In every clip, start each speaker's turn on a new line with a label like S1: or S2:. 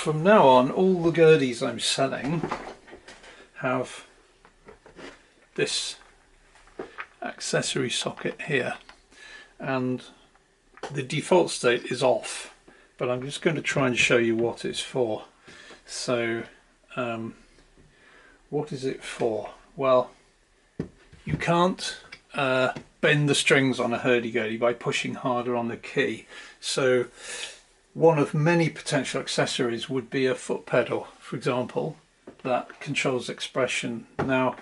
S1: from now on, all the Gurdies I'm selling have this accessory socket here, and the default state is off, but I'm just going to try and show you what it's for. So what is it for? Well, you can't bend the strings on a hurdy-gurdy by pushing harder on the key, so one of many potential accessories would be a foot pedal, for example, that controls expression. Now,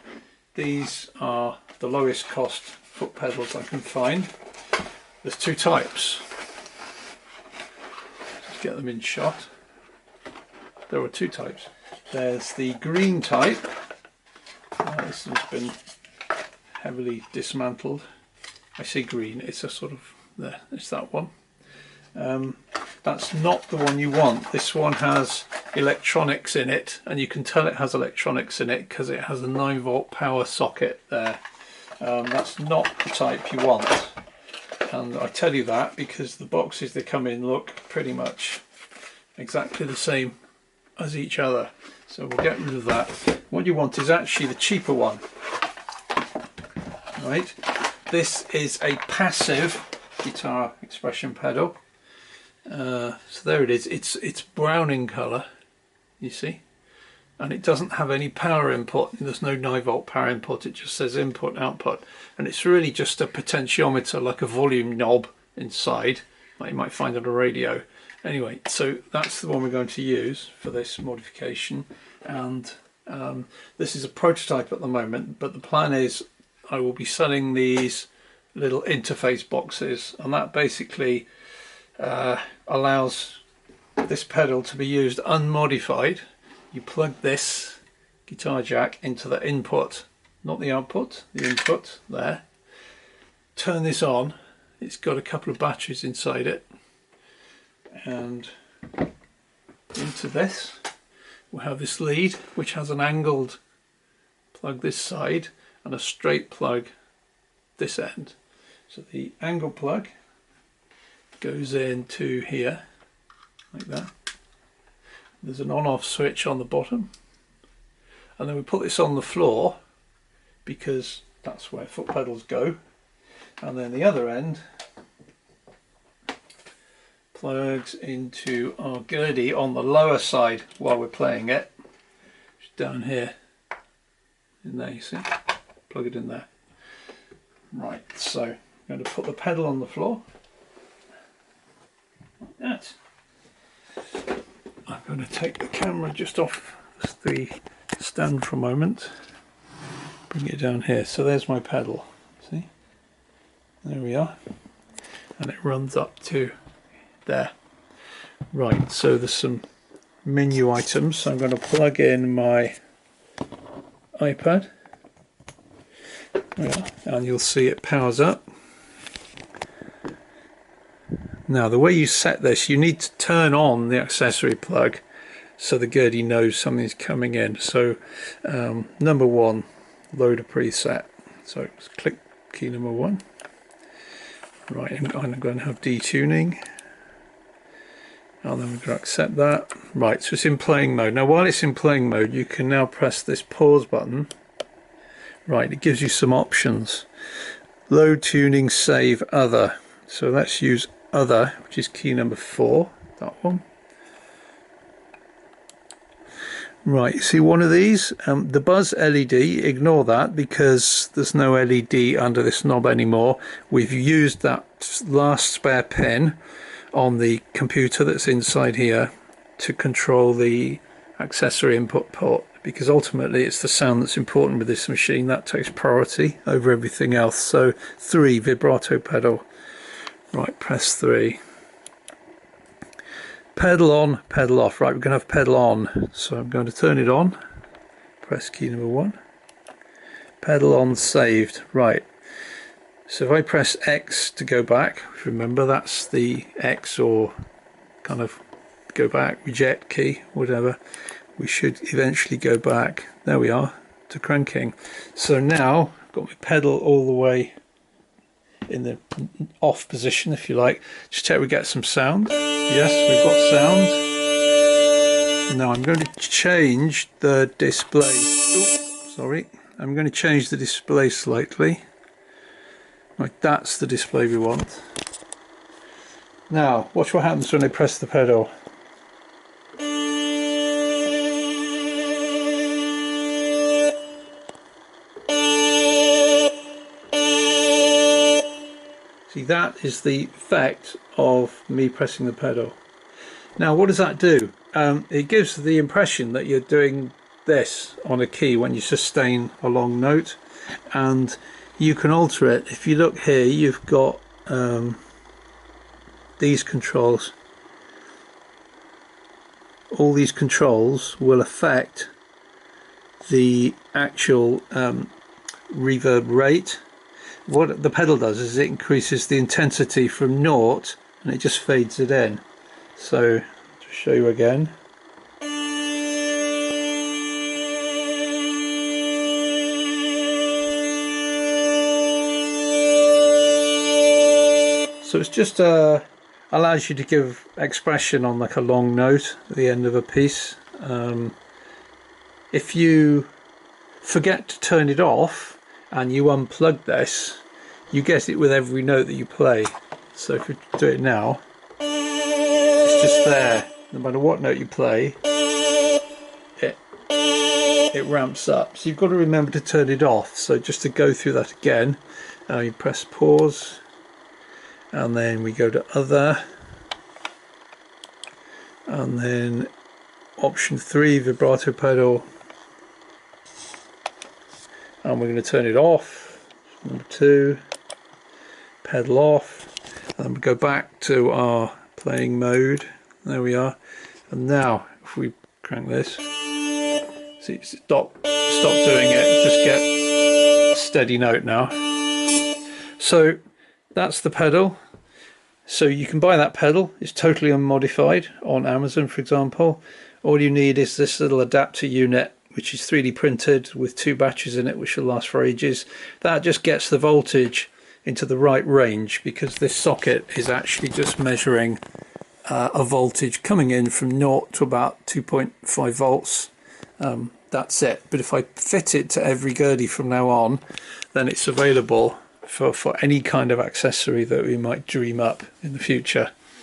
S1: these are the lowest cost foot pedals I can find. There's two types. Just get them in shot. There are two types. There's the green type. This has been heavily dismantled. I say green, it's a sort of, there, it's that one. That's not the one you want. This one has electronics in it, and you can tell it has electronics in it because it has a 9-volt power socket there. That's not the type you want, and I tell you that because the boxes they come in look pretty much exactly the same as each other, so we'll get rid of that. What you want is actually the cheaper one, right? This is a passive guitar expression pedal. So there it is. It's brown in colour, you see, and it doesn't have any power input. There's no 9-volt power input. It just says input output, and it's really just a potentiometer, like a volume knob inside, like you might find on a radio. Anyway, so that's the one we're going to use for this modification, and this is a prototype at the moment, but the plan is I will be selling these little interface boxes, and that basically allows this pedal to be used unmodified. You plug this guitar jack into the input, not the output, the input there. Turn this on. It's got a couple of batteries inside it, and into this we'll have this lead which has an angled plug this side and a straight plug this end. So the angle plug goes into here like that. There's an on-off switch on the bottom, and then we put this on the floor because that's where foot pedals go, and then the other end plugs into our Gurdy on the lower side while we're playing it. It's down here in there, you see, plug it in there. Right, so I'm going to put the pedal on the floor like that. I'm going to take the camera just off the stand for a moment, bring it down here. So there's my pedal, see, there we are, and it runs up to there. Right, so there's some menu items. So I'm going to plug in my iPad, and you'll see it powers up. Now the way you set this, you need to turn on the accessory plug so the Gurdy knows something's coming in. So number one, load a preset. So click key number 1. Right, I'm going to have detuning, and then we're going to accept that. Right, so it's in playing mode. Now while it's in playing mode, you can now press this pause button. Right, it gives you some options. Load, tuning, save, other. So let's use other, which is key number 4, that one. Right, you see one of these, the buzz LED, ignore that because there's no LED under this knob anymore. We've used that last spare pin on the computer that's inside here to control the accessory input port, because ultimately it's the sound that's important with this machine. That takes priority over everything else. So 3, vibrato pedal. Right, press 3. Pedal on, pedal off. Right, we're going to have pedal on, so I'm going to turn it on. Press key number 1. Pedal on, saved. Right, so if I press X to go back, remember that's the X or kind of go back, reject key, whatever. We should eventually go back, there we are, to cranking. So now I've got my pedal all the way in the off position, if you like. Just check we get some sound. Yes, we've got sound. Now I'm going to change the display. Oops, sorry, I'm going to change the display slightly. Right, that's the display we want. Now watch what happens when I press the pedal. See, that is the effect of me pressing the pedal. Now what does that do? It gives the impression that you're doing this on a key when you sustain a long note, and you can alter it. If you look here, you've got these controls. All these controls will affect the actual reverb rate. What the pedal does is it increases the intensity from 0 and it just fades it in. So to show you again. So it's just allows you to give expression on like a long note at the end of a piece. If you forget to turn it off and you unplug this, you get it with every note that you play. So if you do it now, it's just there. No matter what note you play, it ramps up. So you've got to remember to turn it off. So just to go through that again, you press pause, and then we go to other, and then option 3, vibrato pedal, and we're going to turn it off. Number 2, pedal off, and then we go back to our playing mode. There we are. And now if we crank this, see, stop doing it, just get a steady note now. So that's the pedal. So you can buy that pedal. It's totally unmodified on Amazon, for example. All you need is this little adapter unit, which is 3D printed with 2 batteries in it, which will last for ages. That just gets the voltage into the right range, because this socket is actually just measuring a voltage coming in from 0 to about 2.5 volts. That's it. But if I fit it to every Gurdy from now on, then it's available for any kind of accessory that we might dream up in the future.